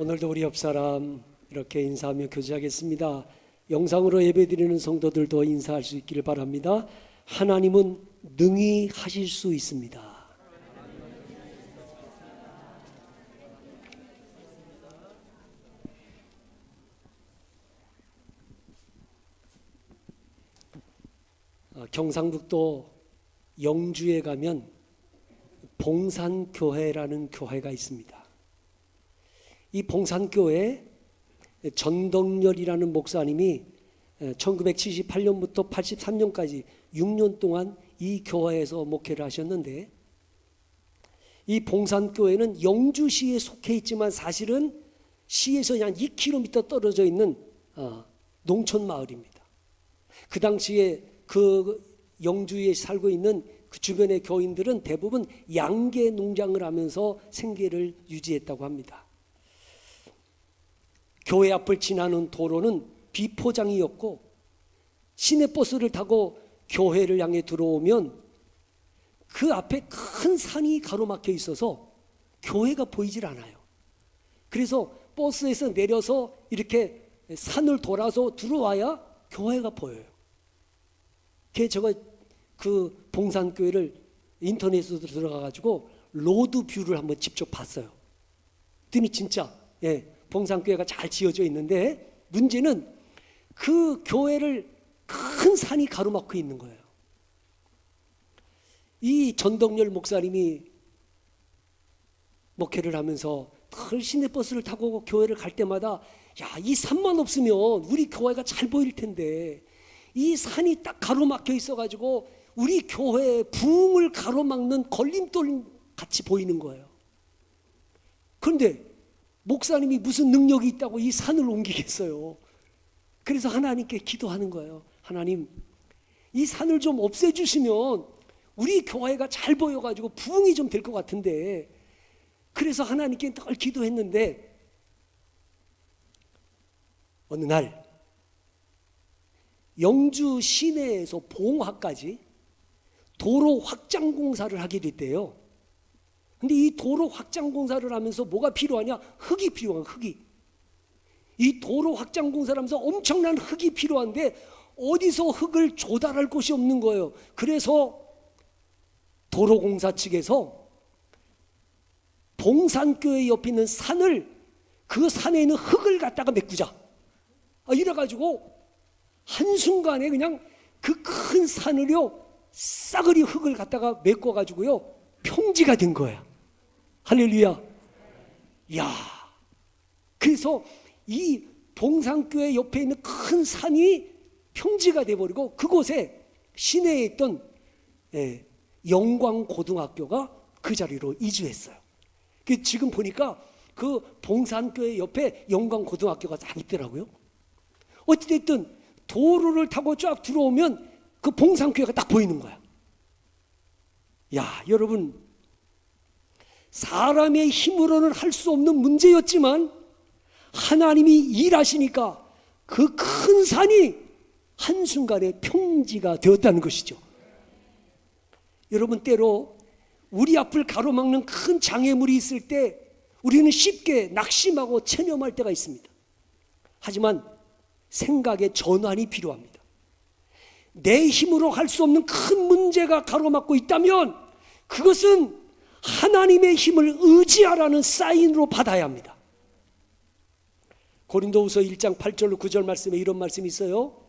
오늘도 우리 옆사람 이렇게 인사하며 교제하겠습니다. 영상으로 예배드리는 성도들도 인사할 수 있기를 바랍니다. 하나님은 능히 하실 수 있습니다. 경상북도 영주에 가면 봉산교회라는 교회가 있습니다. 이 봉산교회 전덕렬이라는 목사님이 1978년부터 83년까지 6년 동안 이 교회에서 목회를 하셨는데, 이 봉산교회는 영주시에 속해 있지만 사실은 시에서 한 2km 떨어져 있는 농촌 마을입니다. 그 당시에 그 영주에 살고 있는 그 주변의 교인들은 대부분 양계 농장을 하면서 생계를 유지했다고 합니다. 교회 앞을 지나는 도로는 비포장이었고, 시내버스를 타고 교회를 향해 들어오면 그 앞에 큰 산이 가로막혀 있어서 교회가 보이질 않아요. 그래서 버스에서 내려서 이렇게 산을 돌아서 들어와야 교회가 보여요. 제가 그 봉산교회를 인터넷으로 들어가가지고 로드뷰를 한번 직접 봤어요. 그랬더니 진짜 봉산교회가 잘 지어져 있는데, 문제는 그 교회를 큰 산이 가로막고 있는 거예요. 이 전덕렬 목사님이 목회를 하면서 늘 시내버스를 타고 교회를 갈 때마다 이 산만 없으면 우리 교회가 잘 보일 텐데, 이 산이 딱 가로막혀 있어가지고 우리 교회의 부흥을 가로막는 걸림돌 같이 보이는 거예요. 그런데 목사님이 무슨 능력이 있다고 이 산을 옮기겠어요? 그래서 하나님께 기도하는 거예요. 하나님, 이 산을 좀 없애주시면 우리 교회가 잘 보여가지고 부흥이 좀 될 것 같은데, 그래서 하나님께 늘 기도했는데, 어느 날 영주 시내에서 봉화까지 도로 확장 공사를 하게 됐대요. 근데 이 도로 확장 공사를 하면서 뭐가 필요하냐? 흙이 필요한, 흙이. 이 도로 확장 공사를 하면서 엄청난 흙이 필요한데 어디서 흙을 조달할 곳이 없는 거예요. 그래서 도로공사 측에서 봉산교회 옆에 있는 산을, 그 산에 있는 흙을 갖다가 메꾸자, 이래가지고 한순간에 그냥 그 큰 산을요, 싸그리 흙을 갖다가 메꿔가지고요, 평지가 된 거야. 할렐루야. 그래서 이 봉산교회 옆에 있는 큰 산이 평지가 돼버리고, 그곳에 시내에 있던 영광고등학교가 그 자리로 이주했어요. 지금 보니까 그 봉산교회 옆에 영광고등학교가 딱 있더라고요. 어찌됐든 도로를 타고 쫙 들어오면 그 봉산교회가 딱 보이는 거야. 여러분, 사람의 힘으로는 할 수 없는 문제였지만 하나님이 일하시니까 그 큰 산이 한순간에 평지가 되었다는 것이죠. 여러분, 때로 우리 앞을 가로막는 큰 장애물이 있을 때 우리는 쉽게 낙심하고 체념할 때가 있습니다. 하지만 생각의 전환이 필요합니다. 내 힘으로 할 수 없는 큰 문제가 가로막고 있다면 그것은 하나님의 힘을 의지하라는 사인으로 받아야 합니다. 고린도후서 1장 8절 9절 말씀에 이런 말씀이 있어요.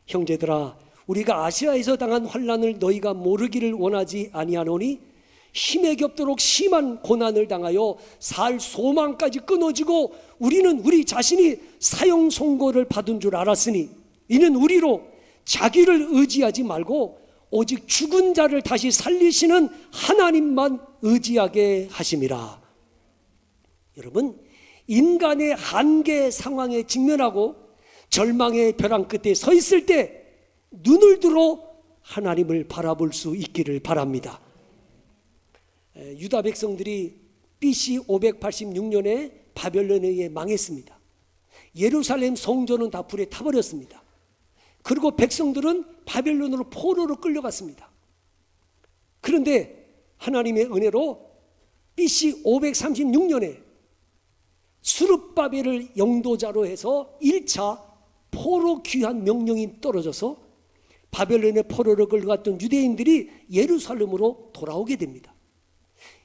형제들아, 우리가 아시아에서 당한 환난을 너희가 모르기를 원하지 아니하노니 힘에 겹도록 심한 고난을 당하여 살 소망까지 끊어지고 우리는 우리 자신이 사형 선고를 받은 줄 알았으니 이는 우리로 자기를 의지하지 말고 오직 죽은 자를 다시 살리시는 하나님만 의지하게 하심이라. 여러분, 인간의 한계 상황에 직면하고 절망의 벼랑 끝에 서 있을 때 눈을 들어 하나님을 바라볼 수 있기를 바랍니다. 유다 백성들이 BC 586년에 바벨론에 의해 망했습니다. 예루살렘 성전은 다 불에 타버렸습니다. 그리고 백성들은 바벨론으로 포로로 끌려갔습니다. 그런데 하나님의 은혜로 BC 536년에 스룹바벨을 영도자로 해서 1차 포로 귀환 명령이 떨어져서 바벨론의 포로를 끌고 갔던 유대인들이 예루살렘으로 돌아오게 됩니다.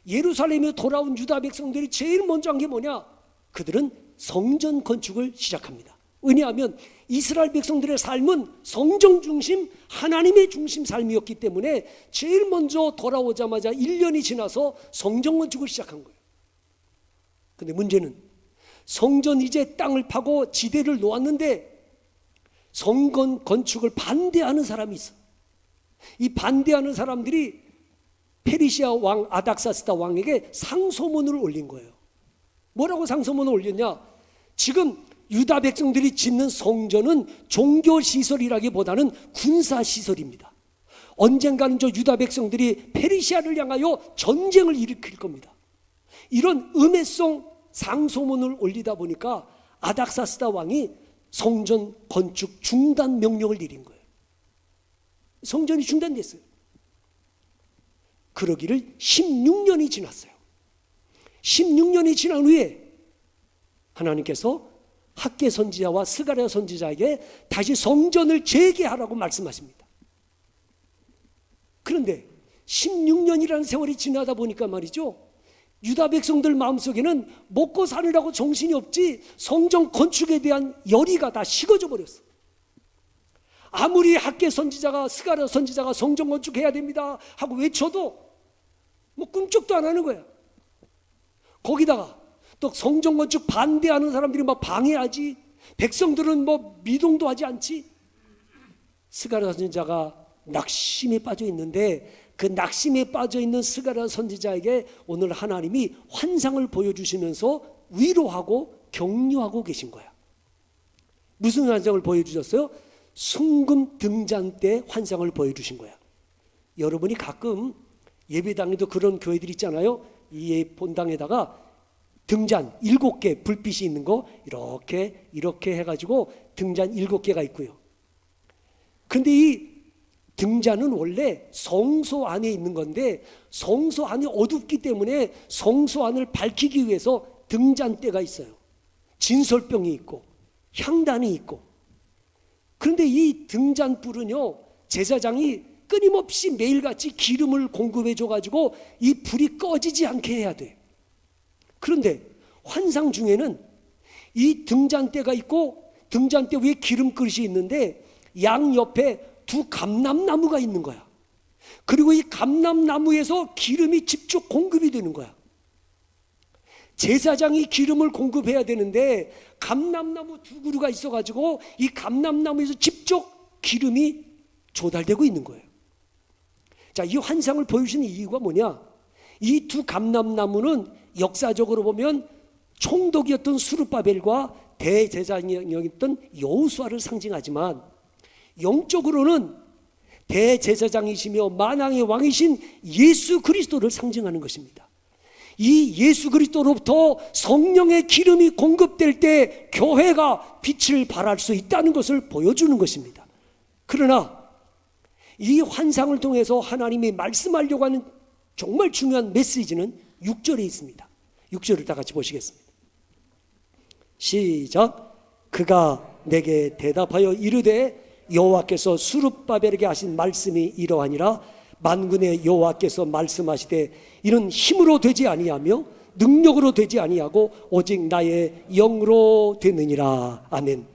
예루살렘에 돌아온 유다 백성들이 제일 먼저 한 게 뭐냐? 그들은 성전 건축을 시작합니다. 왜냐하면 이스라엘 백성들의 삶은 성전 중심, 하나님의 중심 삶이었기 때문에 제일 먼저 돌아오자마자 1년이 지나서 성전 건축을 시작한 거예요. 근데 문제는 성전 이제 땅을 파고 지대를 놓았는데 성전 건축을 반대하는 사람이 있어. 이 반대하는 사람들이 페르시아 왕 아닥사스다 왕에게 상소문을 올린 거예요. 뭐라고 상소문을 올렸냐? 지금 유다 백성들이 짓는 성전은 종교시설이라기보다는 군사시설입니다. 언젠가는 저 유다 백성들이 페르시아를 향하여 전쟁을 일으킬 겁니다. 이런 음해성 상소문을 올리다 보니까 아닥사스다 왕이 성전 건축 중단 명령을 내린 거예요. 성전이 중단됐어요. 그러기를 16년이 지났어요. 16년이 지난 후에 하나님께서 학개 선지자와 스가랴 선지자에게 다시 성전을 재개하라고 말씀하십니다. 그런데 16년이라는 세월이 지나다 보니까 말이죠, 유다 백성들 마음속에는 먹고 사느라고 정신이 없지 성전 건축에 대한 열의가 다 식어져 버렸어. 아무리 학개 선지자가 스가랴 선지자가 성전 건축해야 됩니다 하고 외쳐도 뭐 꿈쩍도 안 하는 거야. 거기다가 또 성전 건축 반대하는 사람들이 막 방해하지, 백성들은 뭐 미동도 하지 않지. 스가랴 선지자가 낙심에 빠져 있는데 그 낙심에 빠져 있는 스가랴 선지자에게 오늘 하나님이 환상을 보여주시면서 위로하고 격려하고 계신 거야. 무슨 환상을 보여주셨어요? 순금 등잔 때 환상을 보여주신 거야. 여러분이 가끔 예배당에도 그런 교회들 있잖아요. 이 본당에다가 등잔 7개 불빛이 있는 거 이렇게 해가지고 등잔 7개가 있고요. 근데 이 등잔은 원래 성소 안에 있는 건데 성소 안이 어둡기 때문에 성소 안을 밝히기 위해서 등잔대가 있어요. 진설병이 있고 향단이 있고. 그런데 이 등잔불은요, 제사장이 끊임없이 매일같이 기름을 공급해 줘가지고 이 불이 꺼지지 않게 해야 돼. 그런데 환상 중에는 이 등잔대가 있고 등잔대 위에 기름 그릇이 있는데 양 옆에 2 감람나무가 있는 거야. 그리고 이 감람나무에서 기름이 직접 공급이 되는 거야. 제사장이 기름을 공급해야 되는데 감람나무 2그루가 있어가지고 이 감람나무에서 직접 기름이 조달되고 있는 거예요. 자, 이 환상을 보여주시는 이유가 뭐냐? 이 2 감람나무는 역사적으로 보면 총독이었던 스룹바벨과 대제사장이었던 여호수아를 상징하지만 영적으로는 대제사장이시며 만왕의 왕이신 예수 그리스도를 상징하는 것입니다. 이 예수 그리스도로부터 성령의 기름이 공급될 때 교회가 빛을 발할 수 있다는 것을 보여주는 것입니다. 그러나 이 환상을 통해서 하나님이 말씀하려고 하는 정말 중요한 메시지는 6절에 있습니다. 6절을 다 같이 보시겠습니다. 시작. 그가 내게 대답하여 이르되 여호와께서 스룹바벨에게 하신 말씀이 이러하니라. 만군의 여호와께서 말씀하시되 이는 힘으로 되지 아니하며 능력으로 되지 아니하고 오직 나의 영으로 되느니라. 아멘.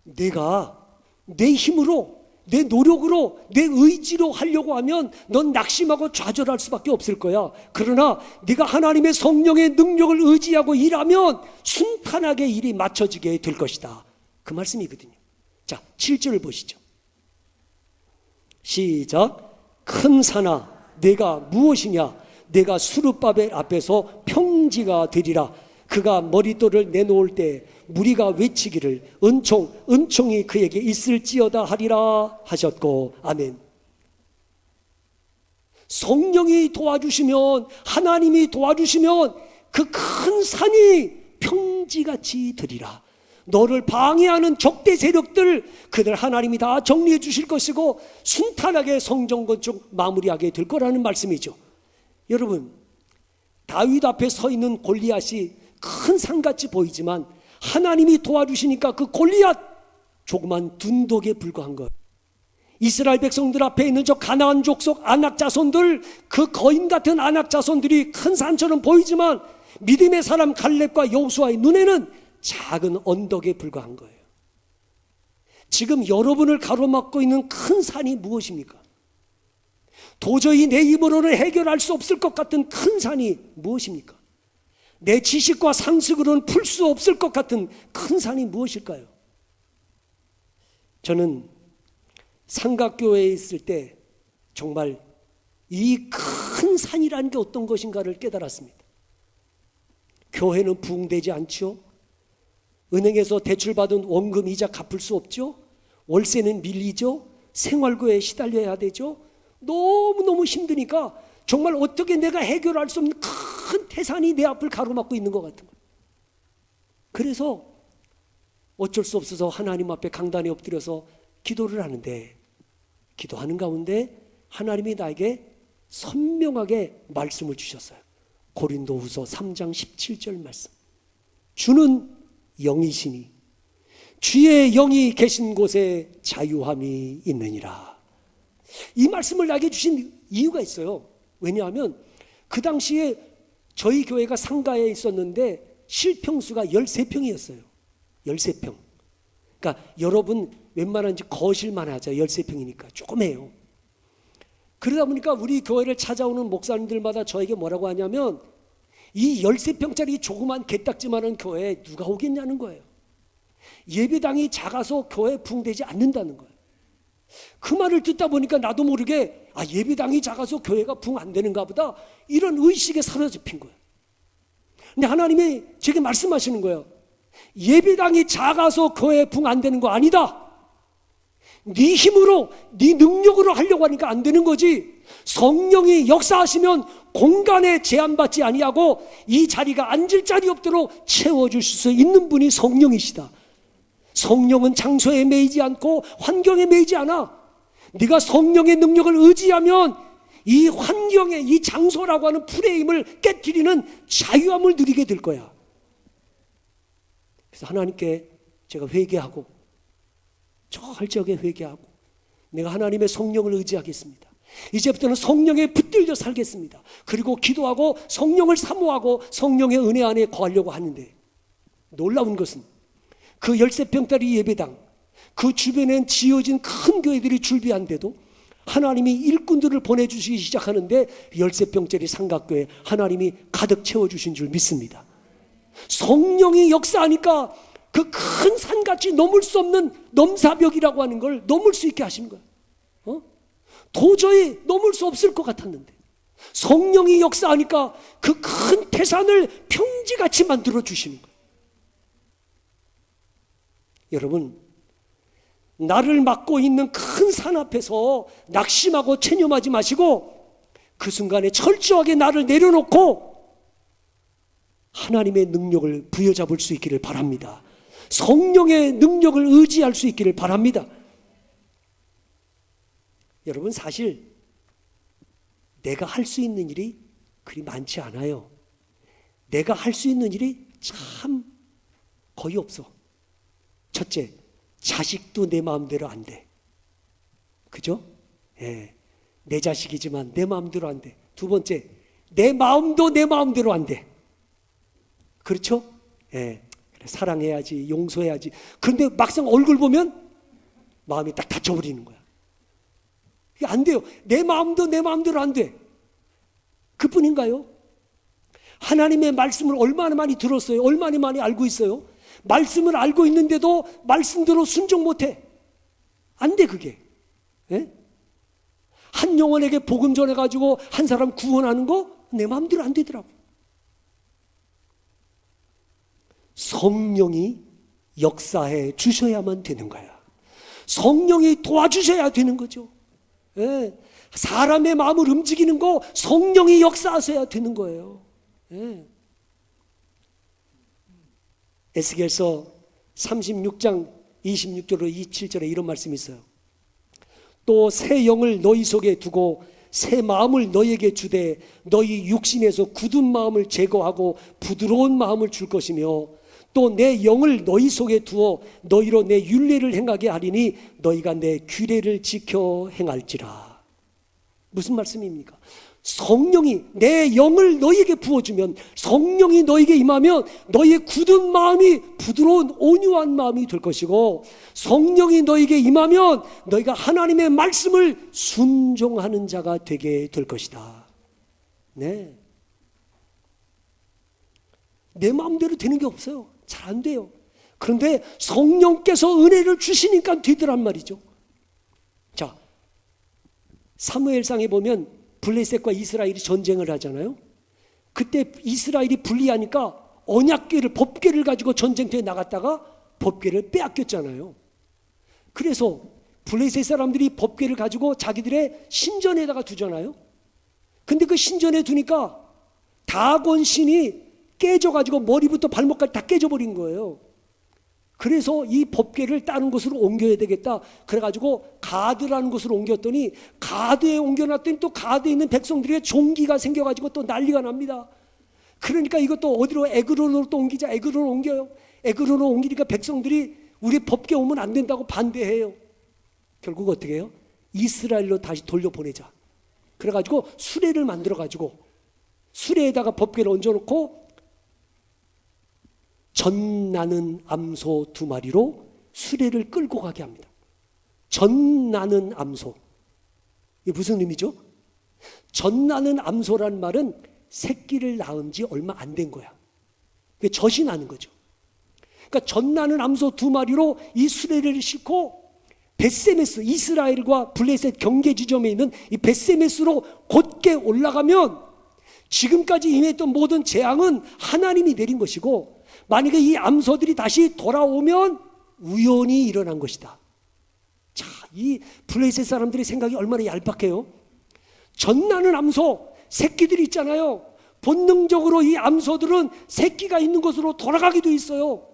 내가 내 힘으로, 내 노력으로, 내 의지로 하려고 하면 넌 낙심하고 좌절할 수밖에 없을 거야. 그러나 네가 하나님의 성령의 능력을 의지하고 일하면 순탄하게 일이 맞춰지게 될 것이다. 그 말씀이거든요. 자, 7절을 보시죠. 시작. 큰 산아 내가 무엇이냐? 내가 스룹바벨 앞에서 평지가 되리라. 그가 머릿돌을 내놓을 때 무리가 외치기를 은총이 그에게 있을지어다 하리라 하셨고. 아멘. 성령이 도와주시면, 하나님이 도와주시면 그 큰 산이 평지같이 되리라. 너를 방해하는 적대 세력들, 그들 하나님이 다 정리해 주실 것이고 순탄하게 성전 건축 마무리하게 될 거라는 말씀이죠. 여러분, 다윗 앞에 서 있는 골리앗이 큰 산같이 보이지만 하나님이 도와주시니까 그 골리앗 조그만 둔독에 불과한 거예요. 이스라엘 백성들 앞에 있는 저 가나안 족속 아낙 자손들, 그 거인 같은 아낙 자손들이 큰 산처럼 보이지만 믿음의 사람 갈렙과 여호수아의 눈에는 작은 언덕에 불과한 거예요. 지금 여러분을 가로막고 있는 큰 산이 무엇입니까? 도저히 내 힘으로는 해결할 수 없을 것 같은 큰 산이 무엇입니까? 내 지식과 상식으로는 풀 수 없을 것 같은 큰 산이 무엇일까요? 저는 삼각교회에 있을 때 정말 이 큰 산이라는 게 어떤 것인가를 깨달았습니다. 교회는 부흥되지 않죠. 은행에서 대출받은 원금 이자 갚을 수 없죠. 월세는 밀리죠. 생활고에 시달려야 되죠. 너무너무 힘드니까 정말 어떻게 내가 해결할 수 없는 큰 태산이 내 앞을 가로막고 있는 것 같은 거예요. 그래서 어쩔 수 없어서 하나님 앞에 강단에 엎드려서 기도를 하는데, 기도하는 가운데 하나님이 나에게 선명하게 말씀을 주셨어요. 고린도후서 3장 17절 말씀. 주는 영이시니 주의 영이 계신 곳에 자유함이 있느니라. 이 말씀을 나에게 주신 이유가 있어요. 왜냐하면 그 당시에 저희 교회가 상가에 있었는데 실평수가 13평이었어요. 13평. 그러니까 여러분 웬만한 거실만 하죠. 13평이니까 조금 해요. 그러다 보니까 우리 교회를 찾아오는 목사님들마다 저에게 뭐라고 하냐면, 이 13평짜리 조그만 개딱지만한 교회에 누가 오겠냐는 거예요. 예배당이 작아서 교회 부흥되지 않는다는 거예요. 그 말을 듣다 보니까 나도 모르게 예배당이 작아서 교회가 부흥 안 되는가 보다, 이런 의식에 사로잡힌 거예요. 근데 하나님이 제게 말씀하시는 거예요. 예배당이 작아서 교회 부흥 안 되는 거 아니다. 네 힘으로 네 능력으로 하려고 하니까 안 되는 거지. 성령이 역사하시면 공간에 제한받지 아니하고 이 자리가 앉을 자리 없도록 채워줄 수 있는 분이 성령이시다. 성령은 장소에 매이지 않고 환경에 매이지 않아. 네가 성령의 능력을 의지하면 이 환경에, 이 장소라고 하는 프레임을 깨트리는 자유함을 누리게 될 거야. 그래서 하나님께 제가 회개하고, 철저하게 회개하고, 내가 하나님의 성령을 의지하겠습니다. 이제부터는 성령에 붙들려 살겠습니다. 그리고 기도하고 성령을 사모하고 성령의 은혜 안에 거하려고 하는데, 놀라운 것은 그 13평짜리 예배당, 그 주변엔 지어진 큰 교회들이 줄비한데도 하나님이 일꾼들을 보내주시기 시작하는데 13평짜리 삼각교회 하나님이 가득 채워주신 줄 믿습니다. 성령이 역사하니까 그 큰 산같이 넘을 수 없는 넘사벽이라고 하는 걸 넘을 수 있게 하신 거예요. 도저히 넘을 수 없을 것 같았는데 성령이 역사하니까 그 큰 태산을 평지같이 만들어 주시는 거예요. 여러분, 나를 막고 있는 큰 산 앞에서 낙심하고 체념하지 마시고 그 순간에 철저하게 나를 내려놓고 하나님의 능력을 부여잡을 수 있기를 바랍니다. 성령의 능력을 의지할 수 있기를 바랍니다. 여러분, 사실 내가 할 수 있는 일이 그리 많지 않아요. 내가 할 수 있는 일이 참 거의 없어. 첫째, 자식도 내 마음대로 안 돼. 그죠? 예, 내 자식이지만 내 마음대로 안 돼. 두 번째, 내 마음도 내 마음대로 안 돼. 그렇죠? 예, 그래, 사랑해야지, 용서해야지. 그런데 막상 얼굴 보면 마음이 딱 닫혀버리는 거야. 이게 안 돼요. 내 마음도 내 마음대로 안 돼. 그뿐인가요? 하나님의 말씀을 얼마나 많이 들었어요? 얼마나 많이 알고 있어요? 말씀을 알고 있는데도 말씀대로 순종 못해. 안 돼, 그게. 예? 한 영혼에게 복음 전해가지고 한 사람 구원하는 거 내 마음대로 안 되더라고. 성령이 역사해 주셔야만 되는 거야. 성령이 도와주셔야 되는 거죠. 예. 사람의 마음을 움직이는 거 성령이 역사하셔야 되는 거예요. 예. 에스겔서 36장 26절로 27절에 이런 말씀이 있어요. 또 새 영을 너희 속에 두고 새 마음을 너희에게 주되 너희 육신에서 굳은 마음을 제거하고 부드러운 마음을 줄 것이며 또 내 영을 너희 속에 두어 너희로 내 율례를 행하게 하리니 너희가 내 규례를 지켜 행할지라. 무슨 말씀입니까? 성령이 내 영을 너희에게 부어주면, 성령이 너희에게 임하면 너희의 굳은 마음이 부드러운 온유한 마음이 될 것이고, 성령이 너희에게 임하면 너희가 하나님의 말씀을 순종하는 자가 되게 될 것이다. 네. 내 마음대로 되는 게 없어요. 잘 안 돼요. 그런데 성령께서 은혜를 주시니까 되더란 말이죠. 자, 사무엘상에 보면 블레셋과 이스라엘이 전쟁을 하잖아요. 그때 이스라엘이 불리하니까 언약궤를, 법궤를 가지고 전쟁터에 나갔다가 법궤를 빼앗겼잖아요. 그래서 블레셋 사람들이 법궤를 가지고 자기들의 신전에다가 두잖아요. 근데 그 신전에 두니까 다곤 신이 깨져가지고 머리부터 발목까지 다 깨져버린 거예요. 그래서 이 법궤를 다른 곳으로 옮겨야 되겠다. 그래가지고 가드라는 곳으로 옮겼더니, 가드에 옮겨놨더니 또 가드에 있는 백성들의 종기가 생겨가지고 또 난리가 납니다. 그러니까 이것도 어디로, 에그론으로 또 옮기자. 에그론으로 옮겨요. 에그론으로 옮기니까 백성들이 우리 법궤 오면 안 된다고 반대해요. 결국 어떻게 해요? 이스라엘로 다시 돌려보내자. 그래가지고 수레를 만들어가지고 수레에다가 법궤를 얹어놓고 전 나는 암소 2마리로 수레를 끌고 가게 합니다. 전 나는 암소. 이게 무슨 의미죠? 전 나는 암소란 말은 새끼를 낳은 지 얼마 안 된 거야. 그게 젖이 나는 거죠. 그러니까 전 나는 암소 2마리로 이 수레를 싣고 벳세메스, 이스라엘과 블레셋 경계 지점에 있는 이 벳세메스로 곧게 올라가면 지금까지 임했던 모든 재앙은 하나님이 내린 것이고, 만약에 이 암소들이 다시 돌아오면 우연히 일어난 것이다. 자, 이 블레셋 사람들의 생각이 얼마나 얄팍해요. 전나는 암소, 새끼들이 있잖아요. 본능적으로 이 암소들은 새끼가 있는 곳으로 돌아가기도 있어요.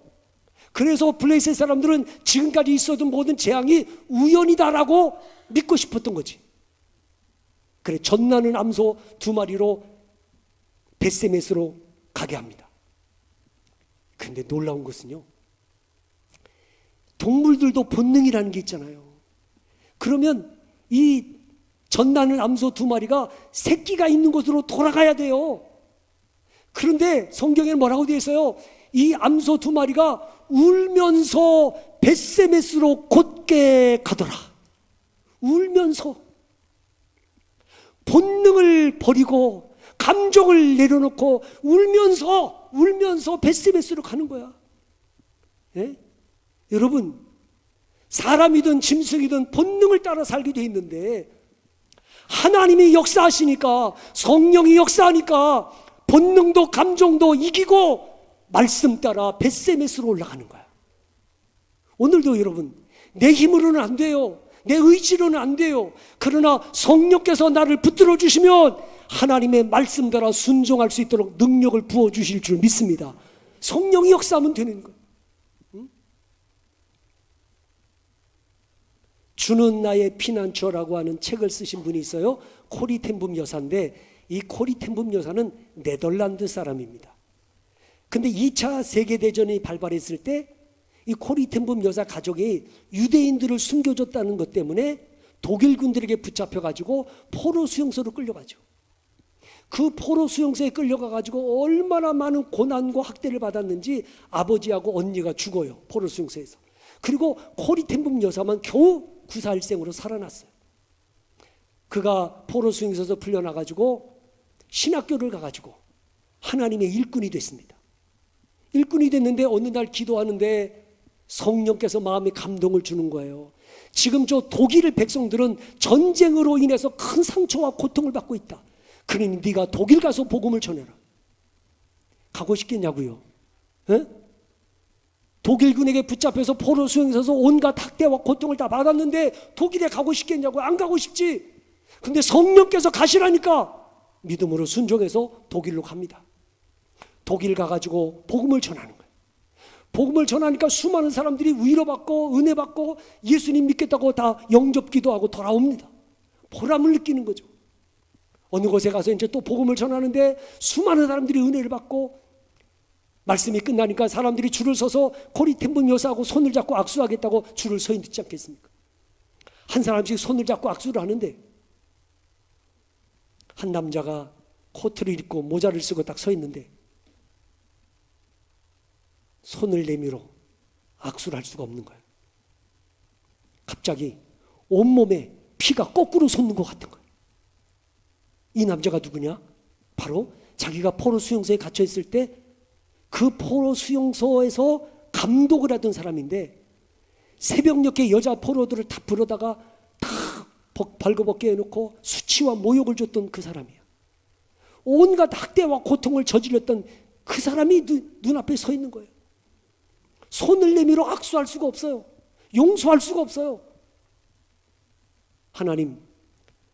그래서 블레셋 사람들은 지금까지 있었던 모든 재앙이 우연이다라고 믿고 싶었던 거지. 그래, 전나는 암소 2마리로 벳세메스로 가게 합니다. 그런데 놀라운 것은요, 동물들도 본능이라는 게 있잖아요. 그러면 이 전나는 암소 2마리가 새끼가 있는 곳으로 돌아가야 돼요. 그런데 성경에 뭐라고 되어 있어요? 이 암소 2마리가 울면서 벳세메스로 곧게 가더라. 울면서, 본능을 버리고 감정을 내려놓고 울면서 벳세메스로 가는 거야. 예? 여러분, 사람이든 짐승이든 본능을 따라 살게 돼 있는데, 하나님이 역사하시니까, 성령이 역사하니까 본능도 감정도 이기고 말씀 따라 벳세메스로 올라가는 거야. 오늘도 여러분, 내 힘으로는 안 돼요. 내 의지로는 안 돼요. 그러나 성령께서 나를 붙들어 주시면 하나님의 말씀 따라 순종할 수 있도록 능력을 부어주실 줄 믿습니다. 성령이 역사하면 되는 거예요. 응? 주는 나의 피난처라고 하는 책을 쓰신 분이 있어요. 코리 텐붐 여사인데, 이 코리 텐붐 여사는 네덜란드 사람입니다. 근데 2차 세계대전이 발발했을 때 이 코리 텐붐 여사 가족이 유대인들을 숨겨줬다는 것 때문에 독일 군들에게 붙잡혀가지고 포로 수용소로 끌려가죠. 그 포로 수용소에 끌려가가지고 얼마나 많은 고난과 학대를 받았는지 아버지하고 언니가 죽어요. 포로 수용소에서. 그리고 코리 텐붐 여사만 겨우 구사일생으로 살아났어요. 그가 포로 수용소에서 풀려나가지고 신학교를 가가지고 하나님의 일꾼이 됐습니다. 일꾼이 됐는데 어느 날 기도하는데 성령께서 마음에 감동을 주는 거예요. 지금 저 독일 백성들은 전쟁으로 인해서 큰 상처와 고통을 받고 있다. 그러니 네가 독일 가서 복음을 전해라. 가고 싶겠냐고요? 에? 독일군에게 붙잡혀서 포로 수용소에서 온갖 학대와 고통을 다 받았는데 독일에 가고 싶겠냐고? 안 가고 싶지. 근데 성령께서 가시라니까 믿음으로 순종해서 독일로 갑니다. 독일 가가지고 복음을 전하는 거예요. 복음을 전하니까 수많은 사람들이 위로받고 은혜받고 예수님 믿겠다고 다 영접 기도하고 돌아옵니다. 보람을 느끼는 거죠. 어느 곳에 가서 이제 또 복음을 전하는데 수많은 사람들이 은혜를 받고 말씀이 끝나니까 사람들이 줄을 서서 고리템분 여사하고 손을 잡고 악수하겠다고 줄을 서 있지 않겠습니까? 한 사람씩 손을 잡고 악수를 하는데 한 남자가 코트를 입고 모자를 쓰고 딱 서 있는데 손을 내밀어 악수를 할 수가 없는 거예요. 갑자기 온몸에 피가 거꾸로 솟는 것 같은 거예요. 이 남자가 누구냐? 바로 자기가 포로 수용소에 갇혀 있을 때 그 포로 수용소에서 감독을 하던 사람인데 새벽녘에 여자 포로들을 다 불러다가 다 벌거벗게 해놓고 수치와 모욕을 줬던 그 사람이야. 온갖 학대와 고통을 저질렀던 그 사람이 눈앞에 서 있는 거예요. 손을 내밀어 악수할 수가 없어요. 용서할 수가 없어요. 하나님,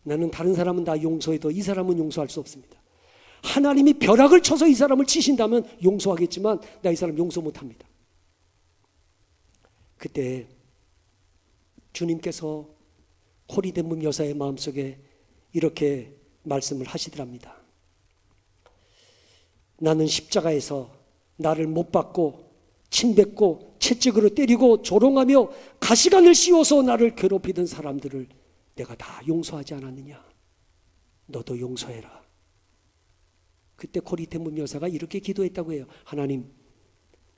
나는 다른 사람은 다 용서해도 이 사람은 용서할 수 없습니다. 하나님이 벼락을 쳐서 이 사람을 치신다면 용서하겠지만 나 이 사람 용서 못합니다. 그때 주님께서 코리덴문 여사의 마음속에 이렇게 말씀을 하시더랍니다. 나는 십자가에서 나를 못 박고 침뱉고 채찍으로 때리고 조롱하며 가시관을 씌워서 나를 괴롭히던 사람들을 내가 다 용서하지 않았느냐? 너도 용서해라. 그때 코리덴문 여사가 이렇게 기도했다고 해요. 하나님,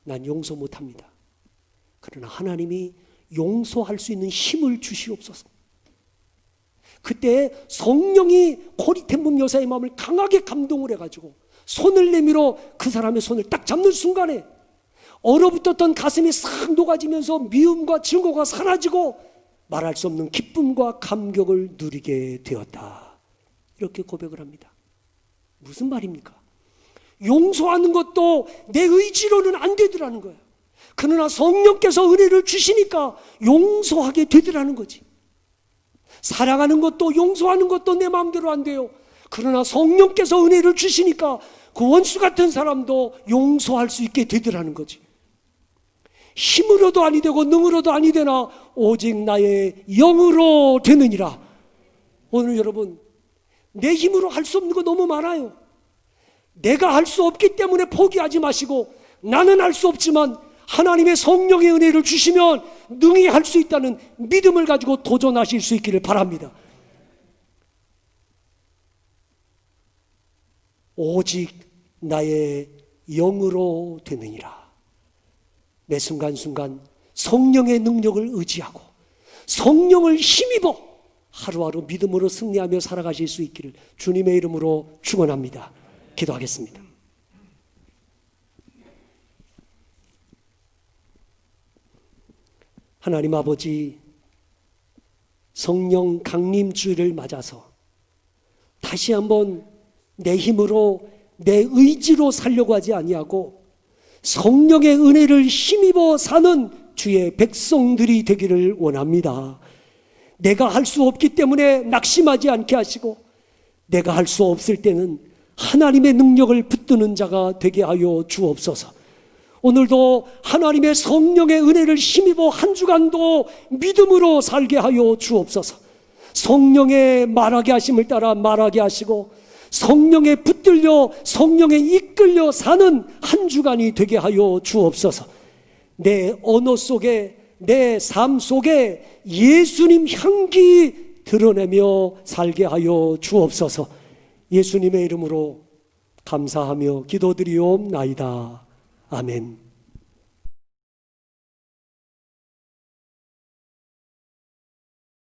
난 용서 못합니다. 그러나 하나님이 용서할 수 있는 힘을 주시옵소서. 그때 성령이 코리덴문 여사의 마음을 강하게 감동을 해가지고 손을 내밀어 그 사람의 손을 딱 잡는 순간에 얼어붙었던 가슴이 싹 녹아지면서 미움과 증오가 사라지고 말할 수 없는 기쁨과 감격을 누리게 되었다. 이렇게 고백을 합니다. 무슨 말입니까? 용서하는 것도 내 의지로는 안 되더라는 거예요. 그러나 성령께서 은혜를 주시니까 용서하게 되더라는 거지. 사랑하는 것도 용서하는 것도 내 마음대로 안 돼요. 그러나 성령께서 은혜를 주시니까 그 원수 같은 사람도 용서할 수 있게 되더라는 거지. 힘으로도 아니 되고 능으로도 아니 되나 오직 나의 영으로 되느니라. 오늘 여러분, 내 힘으로 할 수 없는 거 너무 많아요. 내가 할 수 없기 때문에 포기하지 마시고 나는 할 수 없지만 하나님의 성령의 은혜를 주시면 능히 할 수 있다는 믿음을 가지고 도전하실 수 있기를 바랍니다. 오직 나의 영으로 되느니라. 매 순간순간 성령의 능력을 의지하고 성령을 힘입어 하루하루 믿음으로 승리하며 살아가실 수 있기를 주님의 이름으로 축원합니다. 기도하겠습니다. 하나님 아버지, 성령 강림 주일을 맞아서 다시 한번 내 힘으로 내 의지로 살려고 하지 아니하고 성령의 은혜를 힘입어 사는 주의 백성들이 되기를 원합니다. 내가 할 수 없기 때문에 낙심하지 않게 하시고 내가 할 수 없을 때는 하나님의 능력을 붙드는 자가 되게 하여 주옵소서. 오늘도 하나님의 성령의 은혜를 힘입어 한 주간도 믿음으로 살게 하여 주옵소서. 성령의 말하게 하심을 따라 말하게 하시고 성령에 붙들려 성령에 이끌려 사는 한 주간이 되게 하여 주옵소서. 내 언어 속에 내 삶 속에 예수님 향기 드러내며 살게 하여 주옵소서. 예수님의 이름으로 감사하며 기도드리옵나이다. 아멘.